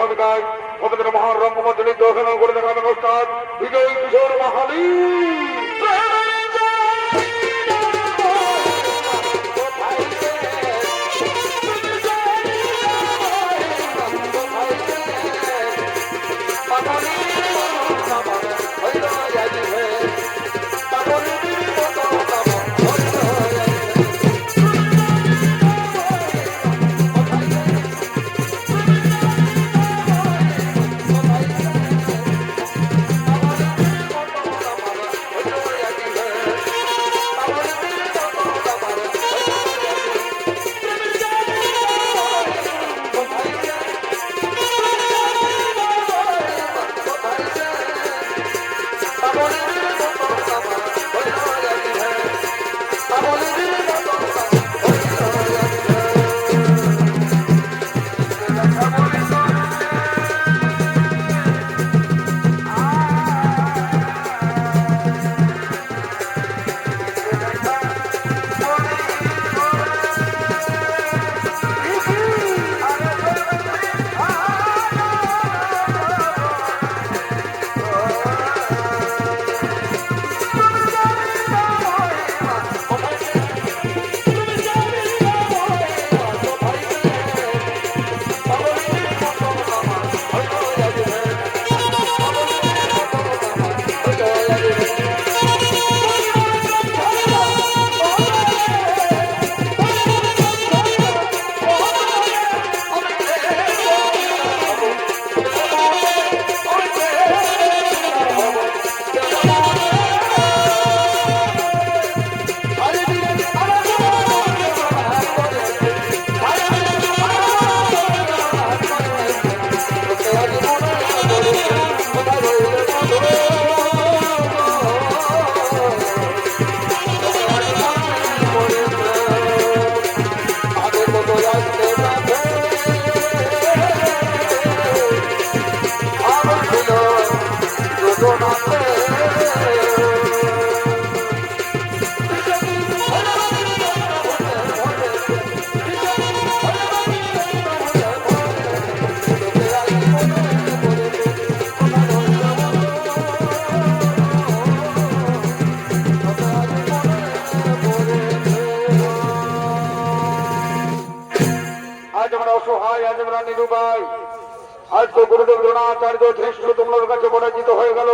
ভূমিকায় আমাদের মহান রঙ্গমঞ্চে নৃত্য অভিনয় করে দেখাবেন ওস্তাদ বিজয় কিশোর মাহালি। আজকে গুরুদেব দ্রোণাচার্য ধৃষ্ট তোমার কাছে পরাজিত হয়ে গেল।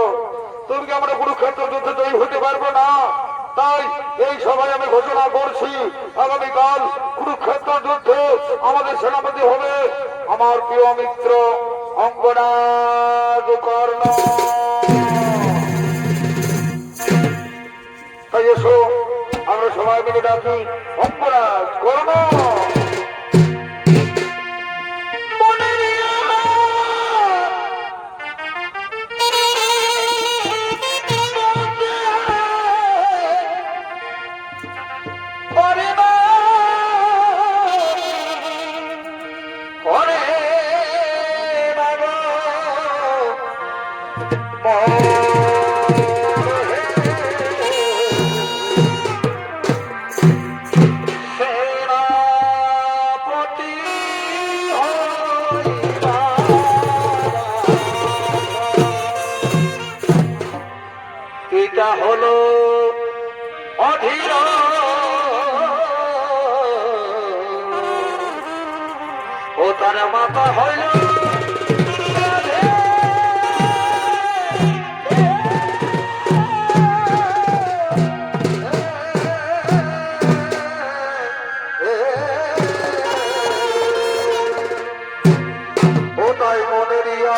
তুমি কি আমরা কুরুক্ষেত্র যুদ্ধে জয়ী হতে পারবো না? তাই এই সভায় আমি ঘোষণা করছি আগামীকাল কুরুক্ষেত্র যুদ্ধে আমাদের সেনাপতি হবে আমার প্রিয় মিত্র অঙ্গরাজ কর্ণ। তাই এসো আমরা সবাই মিলে ডাকি অঙ্গরাজ কর্ণ। এটা হলো অধীর ও তার মাতা হইল ও তাই মনেরিয়া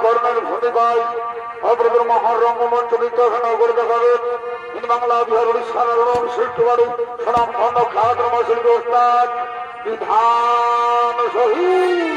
কর্ণের ভূমিকায় অগ্রদর মহান রঙ্গমঞ্চ নৃত্য করে দেখাবেন বাংলা বিহার উড়িষ্যার শিল্পবাড়ি সুনাম খন্ড খ্যাত শিল্পী ওস্তাদ বিধান শহীদ।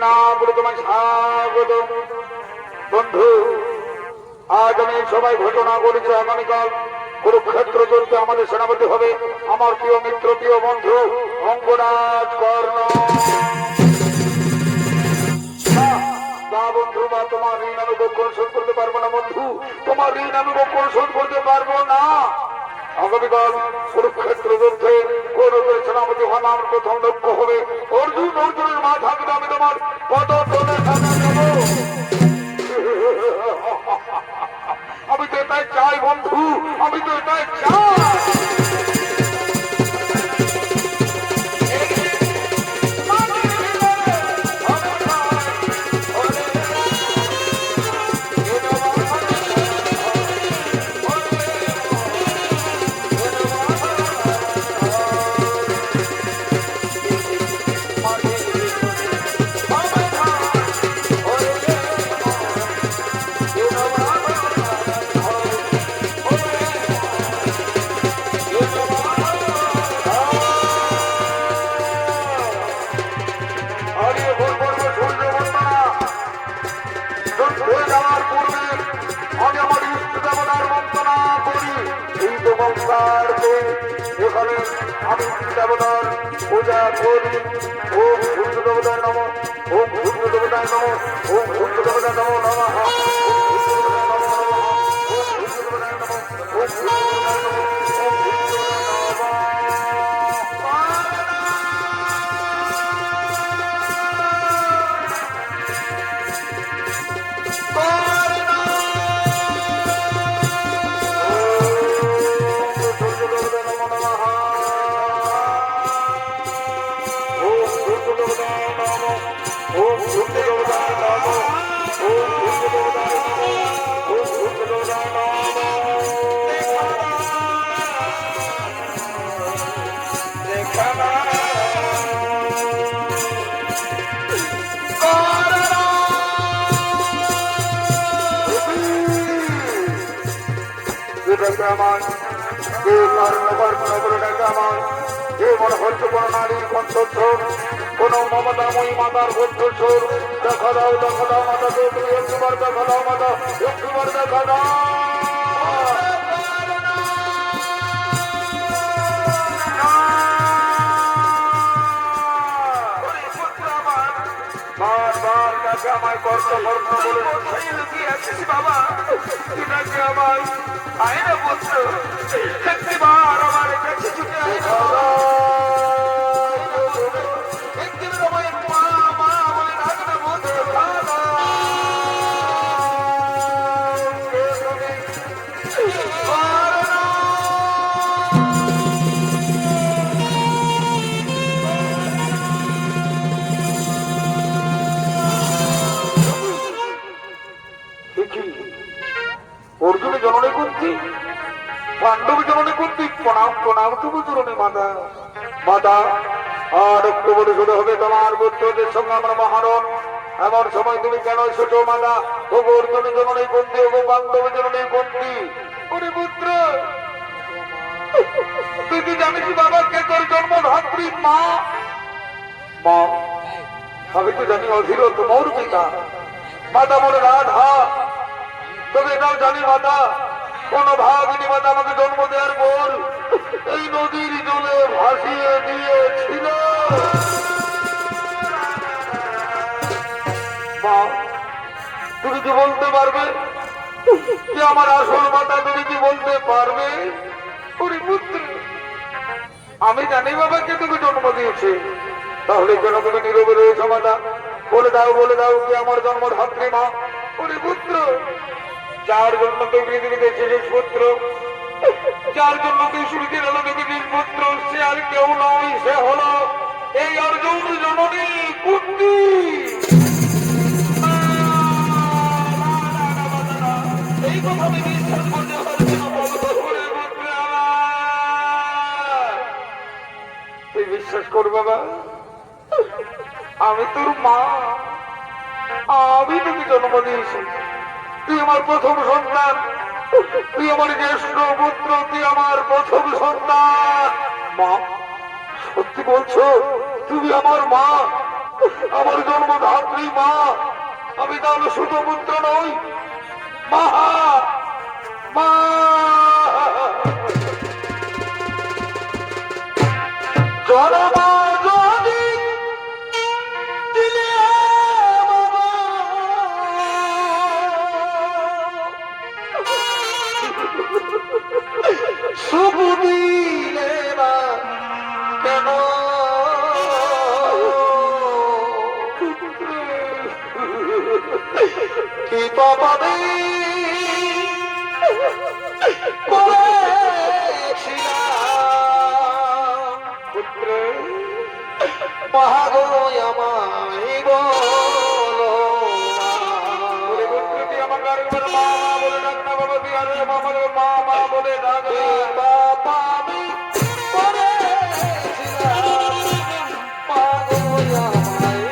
না বলে তোমায় স্বাগত। বন্ধু, আজ আমি সবাই ঘোষণা করেছি আগামীকাল কুরুক্ষেত্র যুদ্ধে আমাদের সেনাপতি হবে আমার প্রিয় মিত্র, প্রিয় বন্ধু অঙ্গরাজ কর্ণ। বন্ধু, বা তোমার ঋণ আমি গোপন শোধ করতে পারবো না বন্ধু, তোমার ঋণ আমি গোপন শোধ করতে পারবো না। আগামীকাল কুরুক্ষেত্র যুদ্ধে কৌরবের সেনাপতি হওয়া আমার প্রথম লক্ষ্য হবে অর্জুন। অর্জুনের মা থাকলে আমি তোমার পদতলে সাজা দেব। আমি তো এটাই চাই বন্ধু, আমি তো এটাই চাই। এখানে আমি দেবতার পূজা করি। ওম সূর্য দেবতায় নমঃ, ওম সূর্য দেবতায় নমঃ, ওম সূর্য দেবতায় নমঃ নমঃ, আমার যে কারণে আমার যে মনে হচ্ছে কোন নারীর কণ্ঠস্বর, কোন মমতাময়ী মাতার কণ্ঠস্বর। দেখা দাও, দেখা দাও মাতাকে, তুমি একবার দেখা দাও মাতা, একবার দেখা দাও। বারবার কাছে আমায় কর্ণ কর্ণ বলে লুকিয়ে আছিস বাবা, তুই আমায় আয়না পুত্র একবার আমার কাছে ছুটে আয়। একদিন তোমায় মা মা বলে ডাকবে বলতে অর্জুন জননী কুন্তি, পাণ্ডব জননী কুন্তি, প্রণাম প্রণাম তুমি জননী মাতা। মাতা, আর একটু বলে শুরু হবে তোমার পুত্রদের সঙ্গে আমরা মহারণ। এমন সময় তুমি কেন ছোট মাতা? ও অর্জুন জননী কুন্তি, ও পাণ্ডব জননী কুন্তি। ওরে পুত্র, তুই কি জানিস বাবা কে তোর জন্মধাত্রী মা? মা, আমি তো জানি অধীর তোমার পিতা মাতা বলে রাধা। তবে এটাও জানি মাতা, কোন ভাগিনী মাতা আমাকে জন্ম দেওয়ার পর এই নদীর জলে ভাসিয়ে দিয়েছিল। মা, তুমি কি বলতে পারবে যে আমার আসল মাতা? তুমি কি বলতে পারবে? পুত্র, আমি জানি বাবাকে তুমি জন্ম দিয়েছে, তাহলে কেন তুমি নীরবে রয়েছ মাতা? বলে দাও, বলে দাও কি আমার জন্মধাত্রী মা? পুত্র, যার জন্য তুই পৃথিবীতে এসেছিস পুত্র, যার জন্য তুই সূর্যের আলো দেখেছিস পুত্র, সে আর কেউ নয়, সে হলো এই অর্জুন জননী কুন্তি। এই কথা আমি বিশ্বাস করতে পারছি না। তুই বিশ্বাস কর বাবা, আমি তোর মা, আমি তোকে জন্ম দিয়েছি। তুই আমার প্রথম সন্তান, তুই আমার জ্যেষ্ঠ পুত্র, তুই আমার প্রথম সন্তান। মা, সত্যি বলছো তুমি আমার মা? আমার জন্মধাত্রী মা, আমি তাহলে শুধু পুত্র নই, মা মা জনম যদি দিলে শুভ দিলে না কেন কি পাবে পুত্র মহাগো আমায় বলো পুত্রটি আমার একবার মা মা বলে ডাক না বাবা বিহারে মামার মা মা বলে ডাক বাবা আমি করেছিলাম মাগো আমায়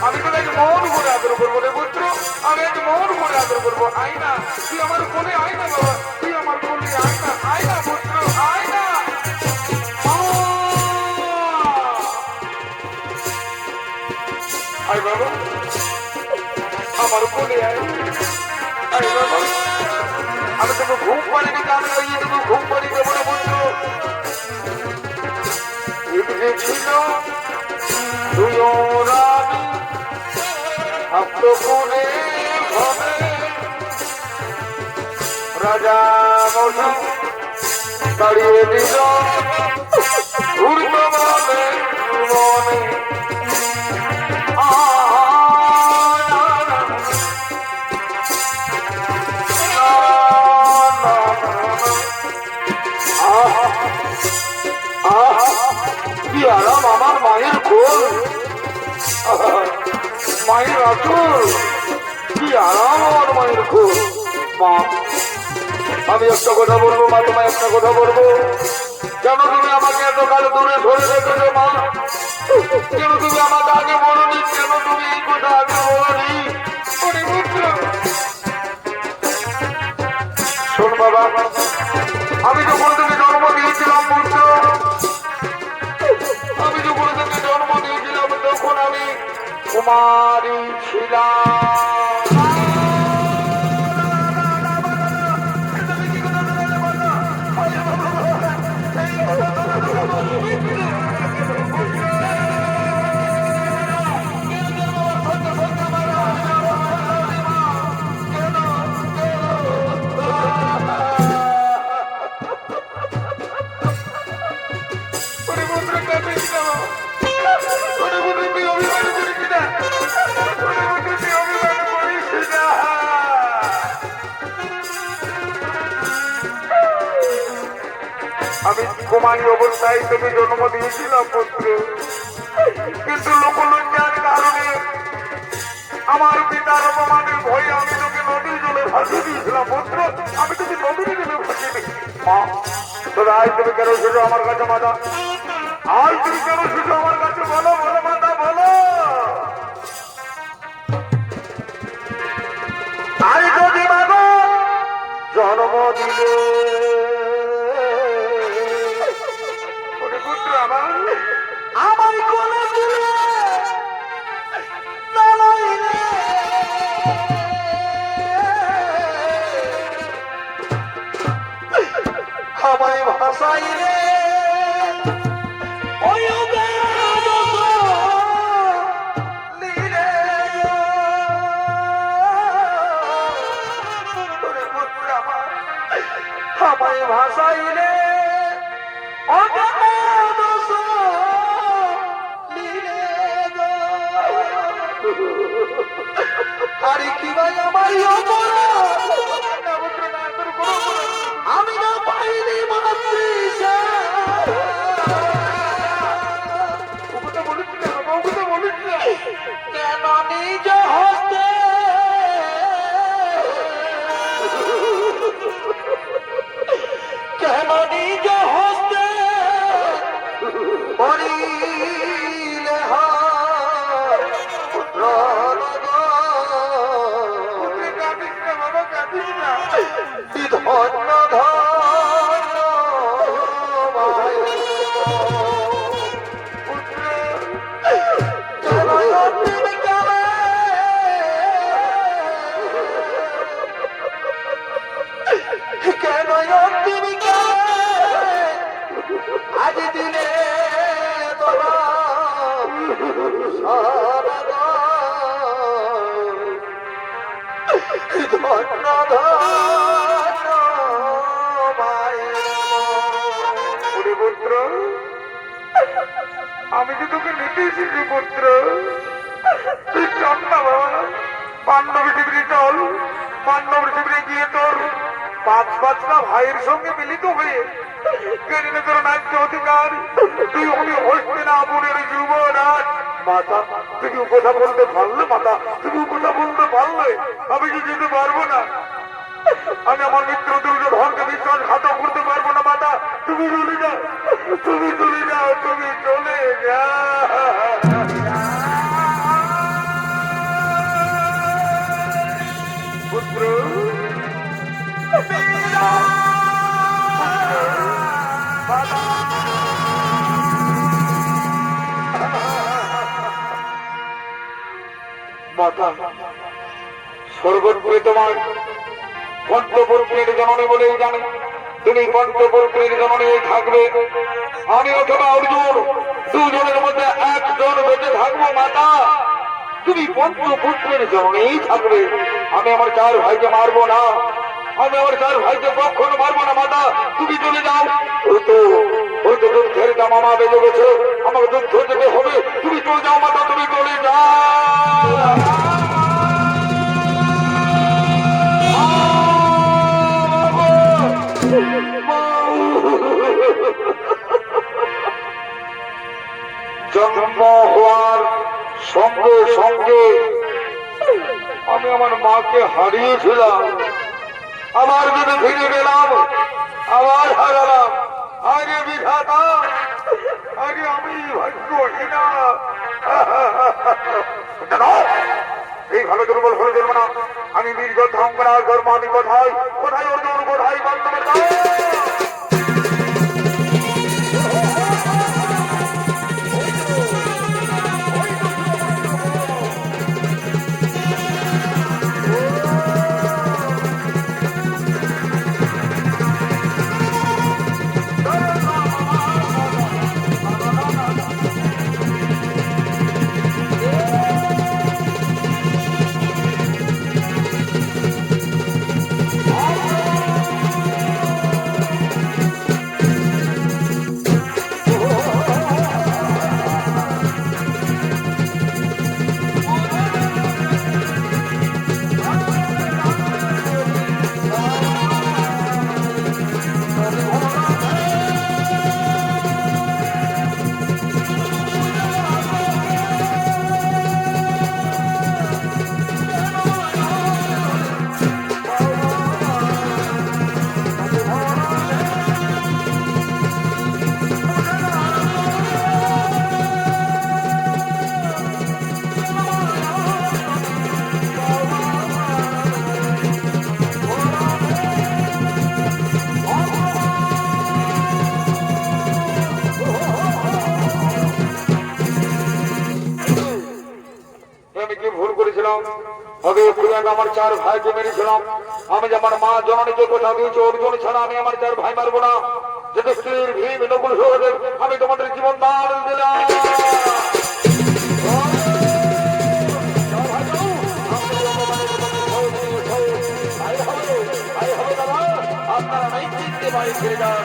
আমি তো আজ মন ভরে আদর করবো রে পুত্র, আমি আজ মন ভরে আদর করবো। আয় না, তুই আমার কোলে আয় না বাবা, তুই আমার কোলে আয় না পুত্র, আয় না। আয় বাবা, আমার কোলে আয়, আয় বাবা। আমি তোকে ঘুম পাড়িনি, আমি ওই তোকে ঘুম পাড়ি দেবো না পুত্র। এদিকে ছিল তুই ওরা করে হবে রাজা মশা দাঁড়িয়ে দিল ঘুরতে বলে মনে কি আরাম আমার মায়ের কোল, মায়ের আচল, কি আরাম আমার মায়ের কোল। মা আমি একটা কথা বলবো মা, তোমায় একটা কথা বলবো। কেন তুমি আমাকে এতকাল দূরে ধরে রেখেছো মা? কেন তুমি আমাকে আগে বলনি? কেন তুমি এই কথা আগে বলনি? শোন বাবা, আমি যখন তুমি জন্ম দিয়েছিলাম পুত্র, আমি যখন তুমি জন্ম দিয়েছিলাম তখন আমি কুমারী ছিলাম। আমি কুমারী অবস্থায় তোকে জন্ম দিয়েছিলাম পুত্র, কিন্তু লোকলজ্জার কারণে আমার পিতার অপমানের ভয়ে আমি তোকে নদীর জলে ভাসিয়ে দিয়েছিলাম পুত্র। আমি তোকে নদীর জলে ভাসিয়ে দিই। মা তবে আজ তুমি কেন এসেছো আমার কাছে মাতা? আজ তুমি কেন এসেছো আমার কাছে? বলো বলো মাতা বলো। আজ যদি মাগো জন্ম দিলে পুত্র আমার আমায় কোলে দিলে আমায় ভাসাইলে আমায় ভাসাইলে আরে কি ভাই আমার আমি না পাইনি কেন নিজ হস্তে কেন নিজ হস্তে করিলে ধন্য ধন্য কেন তুমি আজ দিনে ধন্য পুত্র আমি যে তোকে নিতে এসেছি পুত্র তুই চল না বাবা পাণ্ডব শিবিরে চল পাণ্ডব শিবিরে গিয়ে তোর পাঁচটা ভাইয়ের সঙ্গে মিলিত হয়ে কেড়ে তোর ন্যায্য অধিকার তুই আমি হইতে না বোনের যুবরাজ মাতা তুমি কথা বলতে পারলে মাতা তুমি কথা বলতে পারলে আমি কি যেতে পারবো না আমি আমার মিত্র দুর্যোধনকে বিশ্বাসঘাতক করতে পারবো না মাতা তুমি চলে যাও তুমি চলে যাও তুমি চলে যাও পুত্র মাতা স্বর্গপুরে তোমার পঞ্চপুরের জননী বলেই জানি তুমি পঞ্চপুরের জননী থাকবে আমি অথবা অর্জুন দুজনের মধ্যে একজন বেঁচে থাকবো মাতা তুমি পঞ্চপুরের জননীই থাকবে আমি আমার চার ভাইকে মারবো না আমি আমার চার ভাইকে কখনো মারবো না মাতা তুমি চলে যাও ওই তো যুদ্ধের দামামা বেজে গেছে আমাকে যুদ্ধ যেতে হবে তুমি চলে যাও মাতা তুমি চলে যাও জন্ম হওয়ার সঙ্গে সঙ্গে আমি আমার মাকে হারিয়েছিলাম আবার যদি ফিরে গেলাম আবার হারালাম আগে বিধাতা আগে আমি ভাগ্যহীনা এই ভালো দুর্বল হয়ে চলবো না আমি বীর যোদ্ধা অঙ্গনার ধর্ম আমি কোথায় কোথায় অর্জুন কোথায় বান্ধবের এক আমার 4 ভাইকে মেরেছিলাম। আমি যে আমার মা জননীকে কথা দিয়েছি অর্জুন ছাড়া আমি আমার 4 ভাই মারবো না। যুধিষ্ঠির ভীম নকুল সহদেব আমি তোমাদের জীবন দান দিলাম। আপনারা নাই চিনতে বাড়ি ফিরে যান।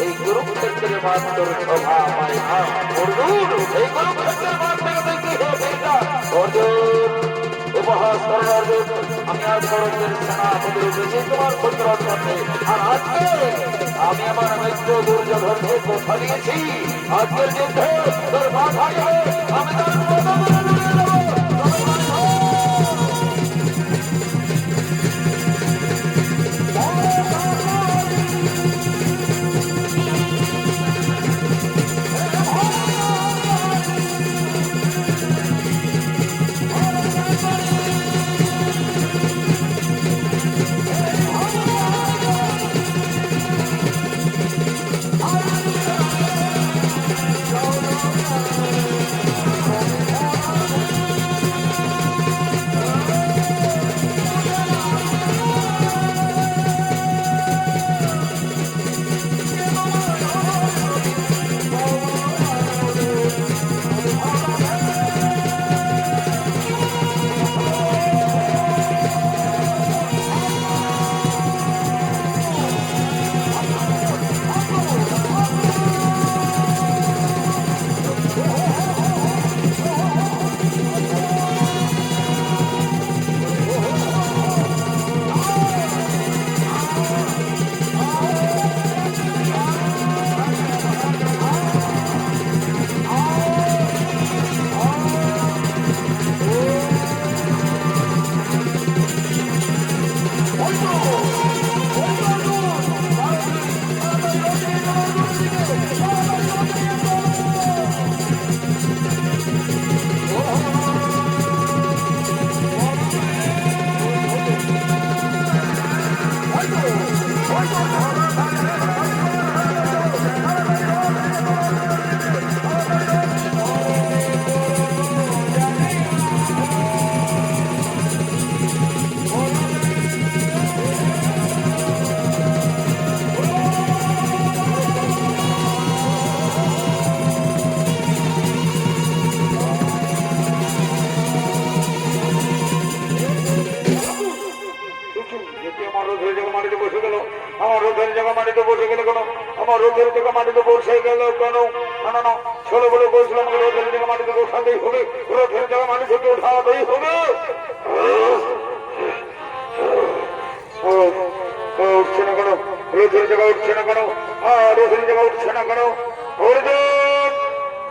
এই কুরুক্ষেত্রের মাত্র সভা আমায় অর্জুন, এই কুরুক্ষেত্রের মাঠ থেকে দেখি অর্জুন উপহাস করেন। অর্জুন আমি আজ বড়দের সেনাপতি রূপে তোমার প্রতিরোধ করতে, আর আজকে আমি আমার মিত্র দুর্যোধনকে কথা দিয়েছি আজকের যুদ্ধে তোর মাথা যাবে, আমি তার কথা বলে নিয়ে যাবো। ছোলো বলে বলছিলাম রোধের জায়গা মাটিতে বসাতেই হবে, রোধের জায়গা মাটি থেকে উঠাতেই হবে। উঠছে না কেন রোধের জায়গা, উঠছে না কেন, রোধের জায়গা উঠছে না কেন? অর্জুন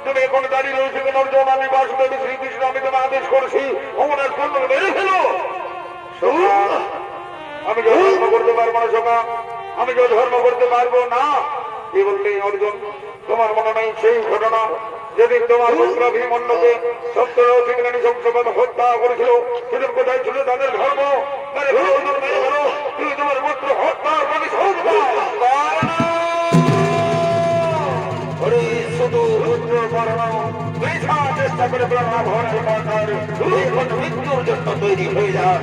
তুমি এখন দাঁড়িয়ে রয়েছে কেন? অর্জুন আমি বাসুদেব শ্রীকৃষ্ণ আমি তোমার আদেশ করছি অমরাজ পূর্ণকে মেরে ফেলো। আমি যে ধর্ম করতে পারবো না সখা, আমি যে ধর্ম করতে পারবো না। কি বলতে অর্জুন তোমার মনে নেই সেই ঘটনা যেদিন তোমার পুত্র ভীমন্নকে 70 অতিজ্ঞানী সংসদ হত্যা করেছিল, সেদিন কোথায় ছিল তাদের ধর্ম? তুমি তোমার পুত্র হত্যার প্রতিশোধ শুধু রুদ্র করানো চেষ্টা করে মৃত্যুর জন্য তৈরি হয়ে যায়।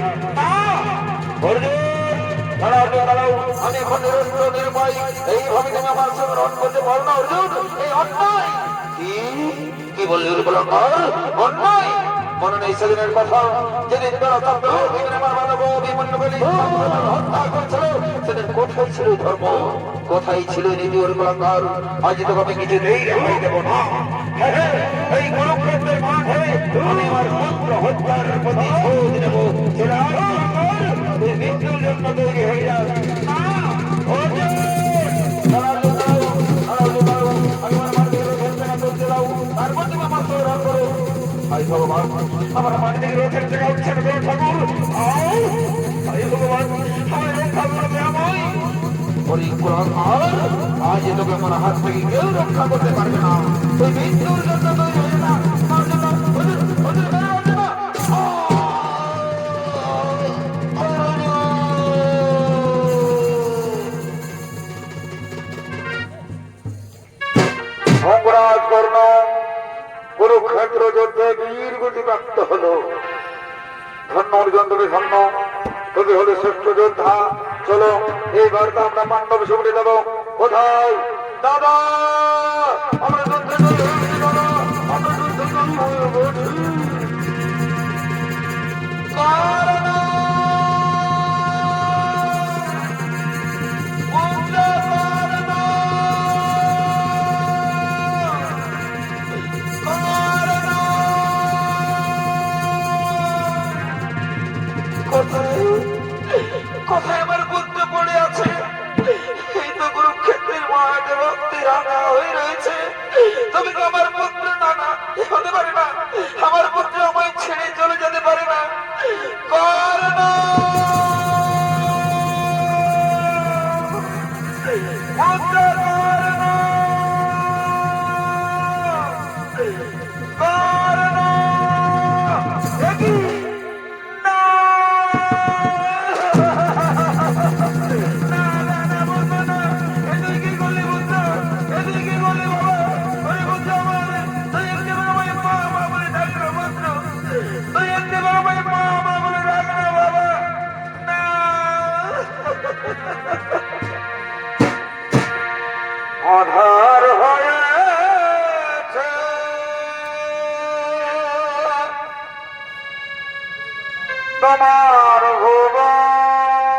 আমি এখন নিরস্ত্র নির্ভয়, এইভাবে তুমি আমার সঙ্গে রণ করতে পারো না অর্জুন। এই অন্যায়। কি বললি অন্যায়? মনে নেই সেদিনের কথা যেদিন হত্যা করেছিল, সেদিন কোথায় ছিল ধর্ম, কোথায় ছিল নীতি? ওর কলঙ্কার আজ তো আমি কিছু নেই রেহাই দেবো না। এই কুরুক্ষেত্রের মাঠে আমি আমার পুত্র হত্যার প্রতিশোধ নেব। মৃত্যুর জন্য তৈরি হয়ে যাবে। আমার মাটি থেকে রোধের জায়গা উঠছে না ঠাকুর। ভগবান আজ তোকে আমার হাত থেকে কেউ রক্ষা করতে পারবে না। তুই মৃত্যুর জন্য তৈরি হয়ে না। বীর গতি প্রাপ্ত হলো। ধন্য অর্জুন, তুমি ধন্য, তুমি হলে শ্রেষ্ঠ যোদ্ধা। চলো এই বার্তা আমরা পাণ্ডব শিবিরে দেব। কোথায় দাদা? আমরা যুদ্ধে জয়ী হয়েছি দাদা, আমরা যুদ্ধে জয়ী হয়ে গেছি। কোথায় আমার পুত্র পড়ে আছে? এই তো কুরুক্ষেত্রের ময়দানে রক্তে রাঙা হয়ে রয়েছে। তুমি তো আমার পুত্র না, না হতে পারে না। আমার পুত্র আমায় ছেড়ে চলে যেতে পারে না। কর্ণ, পুত্র কর্ণ, কর্ণ, একই আধার হয়েছে তোমার ভুবন,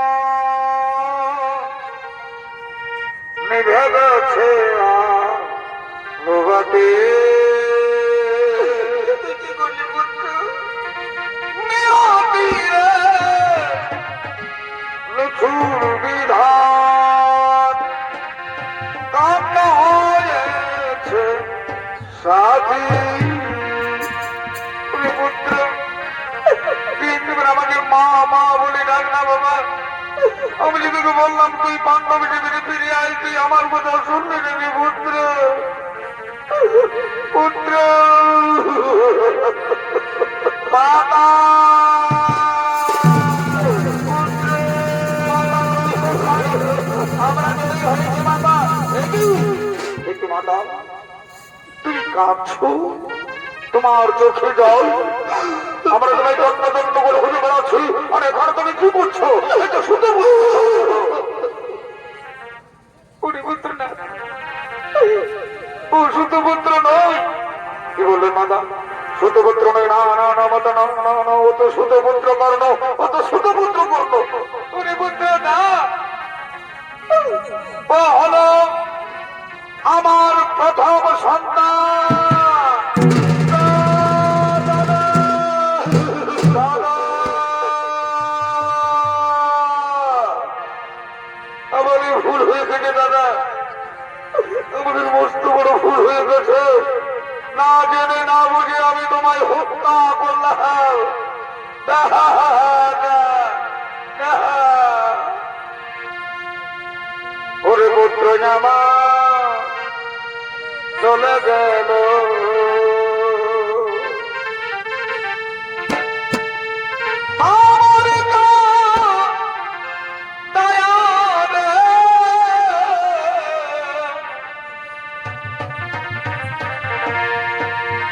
নিভে গেছে আলোবাতি। কি করলি পুত্র? নিয়তিরে নিঠুর বিধান কান্ন হয়েছে সাথী। পুত্র আমাকে মা মা বলে ডাক না বাবা। আমি যদি তোকে বললাম তুই পাণ্ডব শিবিরে ফিরে আয়, তুই আমার কথা শুনবি নাকি পুত্র? পুত্র মাতা, আমরা জয়ী হয়েছি মাতা। একটু মাতা, তুমি কাঁদছো? তোমার চোখে জল? আমরা তোমায় দণ্ড দণ্ড করে খুঁজে বেড়াচ্ছি, আর এখানে তুমি কি করছো? এটা শুধু পুত্র না, ও সুতপুত্র নয়। কি বললেন মাতা? সুতপুত্র নয়? না না না মাতা, না না না, ও তো সুতপুত্র কর্ণ, ও তো সুতপুত্র কর্ণ। পুত্র না, ও হলো আমার প্রথম সন্তান। আমাদের ভুল হয়ে গেছে দাদা, আমাদের মস্ত বড় ভুল হয়ে গেছে। না জেনে না বুঝে আমি তোমায় হত্যা করলাম। ওরে পুত্র জামা চলে গেল,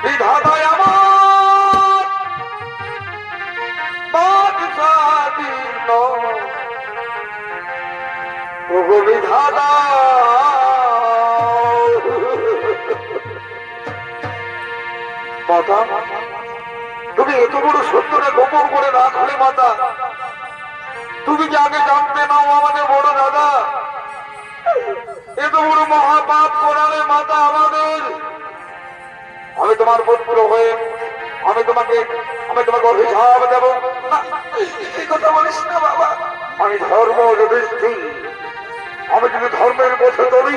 বিধাতায় আমার বাদশাহীন ওগো বিধাতা। মাতা, তুমি এত বড় সত্যটা গোপন করে রাখলে মাতা? তুমি কি আগে জানতে নাও আমাদের বড় দাদা এত বড় মহাপাপ করালে মাতা আমাদের? আমি তোমার পুত্র হয়ে আমি তোমাকে অভিশাপ দেব। এই কথা বলিস না বাবা। আমি ধর্ম যুধিষ্ঠির, আমি যদি ধর্মের পথে চলি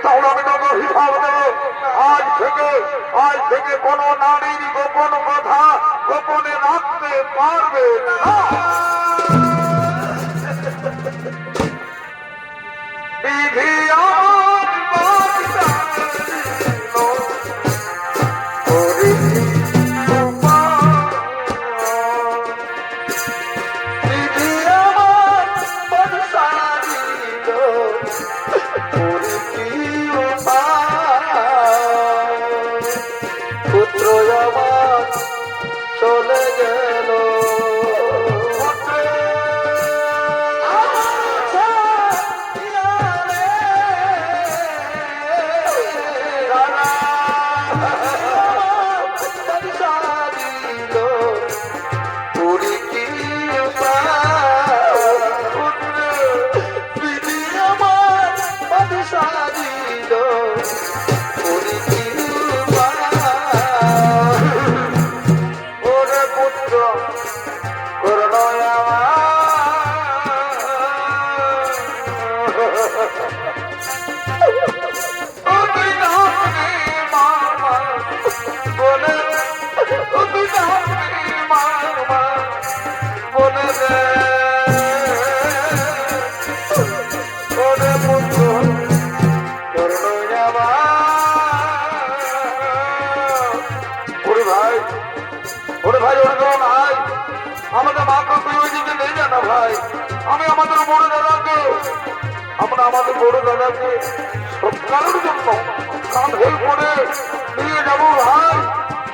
তাহলে আমি তোমাকে অভিশাপ দেব। আজ থেকে কোন নারীর গোপন কথা গোপনে রাখতে পারবে না। বিধি আমার পুত্র আমার চাই, আমি আমাদের বড় দাদাকে, আমরা আমাদের বড় দাদাকে সৎকারের জন্য কাঁধে করে নিয়ে যাবো ভাই,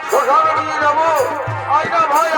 শ্মশানে নিয়ে যাবো। আয়না ভাই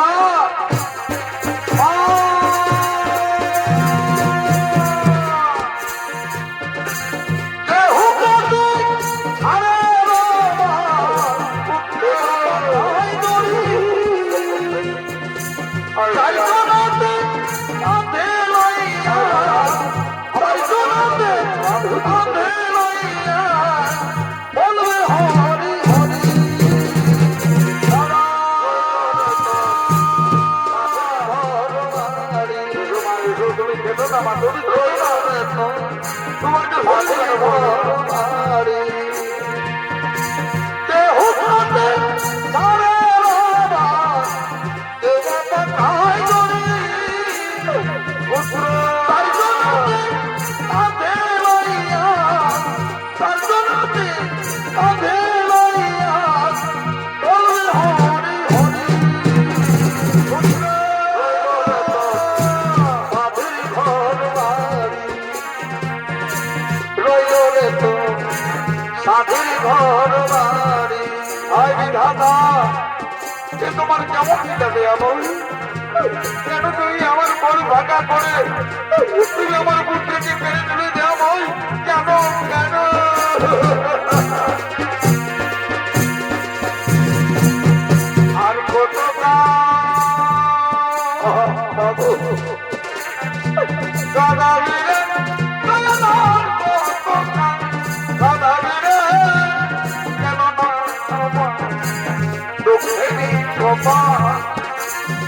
তোমার কেমন যাবে আমার? কেন তুমি আমার বল ভাগা করে তুমি আমার পুত্রকে মেরে তুলে দেওয়া বল কেন কেন? আর কত দাদা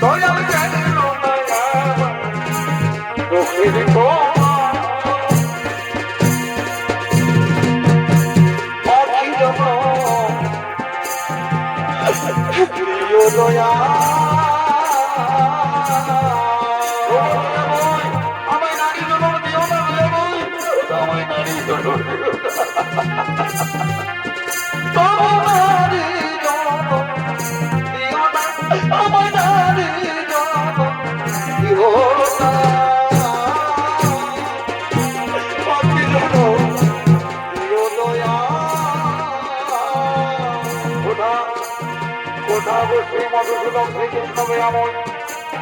দয়াল কেন প্রিয় দয়া আমায় নারী জন্ম দিও না, আমায় নারী জন্ম দিও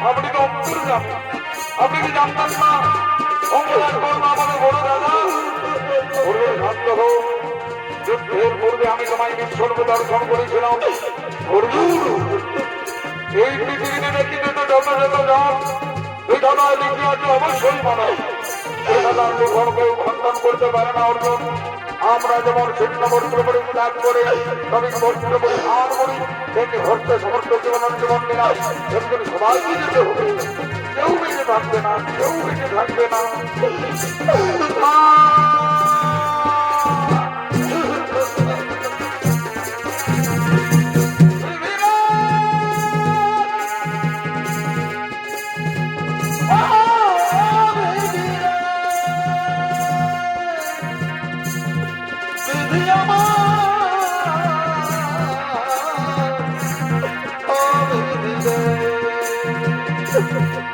আপনি তো অন্তর্যামী, আপনি কি জানতেন না অঙ্গরাজ বর্মা আমাদের বড় দাদা? পূর্বে শান্ত হোক, যুদ্ধের পূর্বে আমি তোমায় বিশ্বর্গ দর্শন করেছিলাম। এই পৃথিবীতে দেখিতে তো যত যত যান বিধানায় লিখে আছে অবশ্যই মানব, বিধানার দুঃখকে খণ্ডন করতে পারে না অর্জুন। আমরা যেমন শূন্য বস্ত্র পরিত্যাগ করে শ্রমিক বস্ত্র পরিধান করি, তেমনি হর্তে সমর্থ জীবনের জীবন নিলাম, এমনি সবাইকে যেতে হবে। কেউ বেঁচে থাকবে না, কেউ বেঁচে থাকবে না।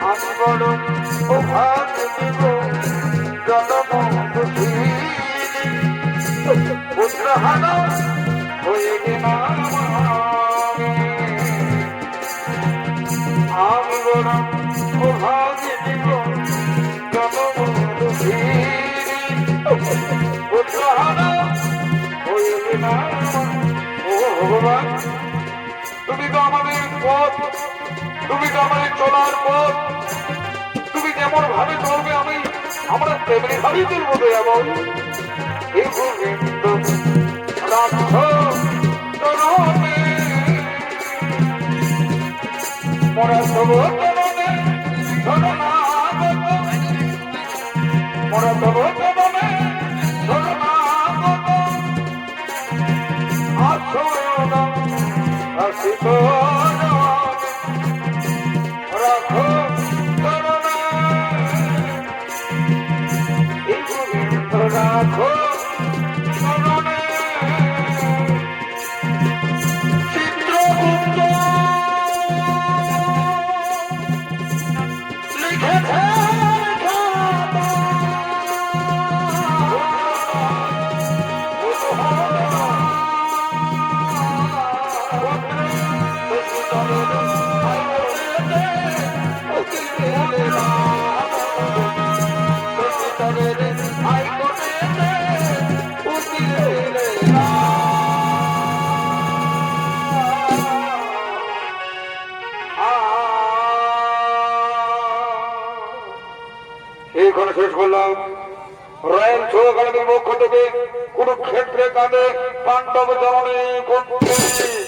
আমি বড় ও ভাগ্য জন্ম পুত্রহারা হয়ে গেলাম আমি বড় ও ভাগ্য জন্ম পুত্রহারা হয়ে গেলাম। ও ভগবান, তুমি তো আমাদের পথ, তুমি তো আমাদের চলার পথ, তুমি যেমন ভাবে চলবে আমরা তেমনি ভাবেই চলবো দয়াবল। হে গোবিন্দ রাখ তরণে মোরা তব তরণে শরণাগত, মোরা তব তরণে শরণাগত আশরণ আসিত রাখো তরণে, হে গোবিন্দ রাখো তরণে। চিত্রগুপ্ত লিখেছে এইখানে শেষ করলাম। রায়ন ছোড়কালের পক্ষ থেকে কুরুক্ষেত্রে কাঁদে পাণ্ডব জননী কুন্তি।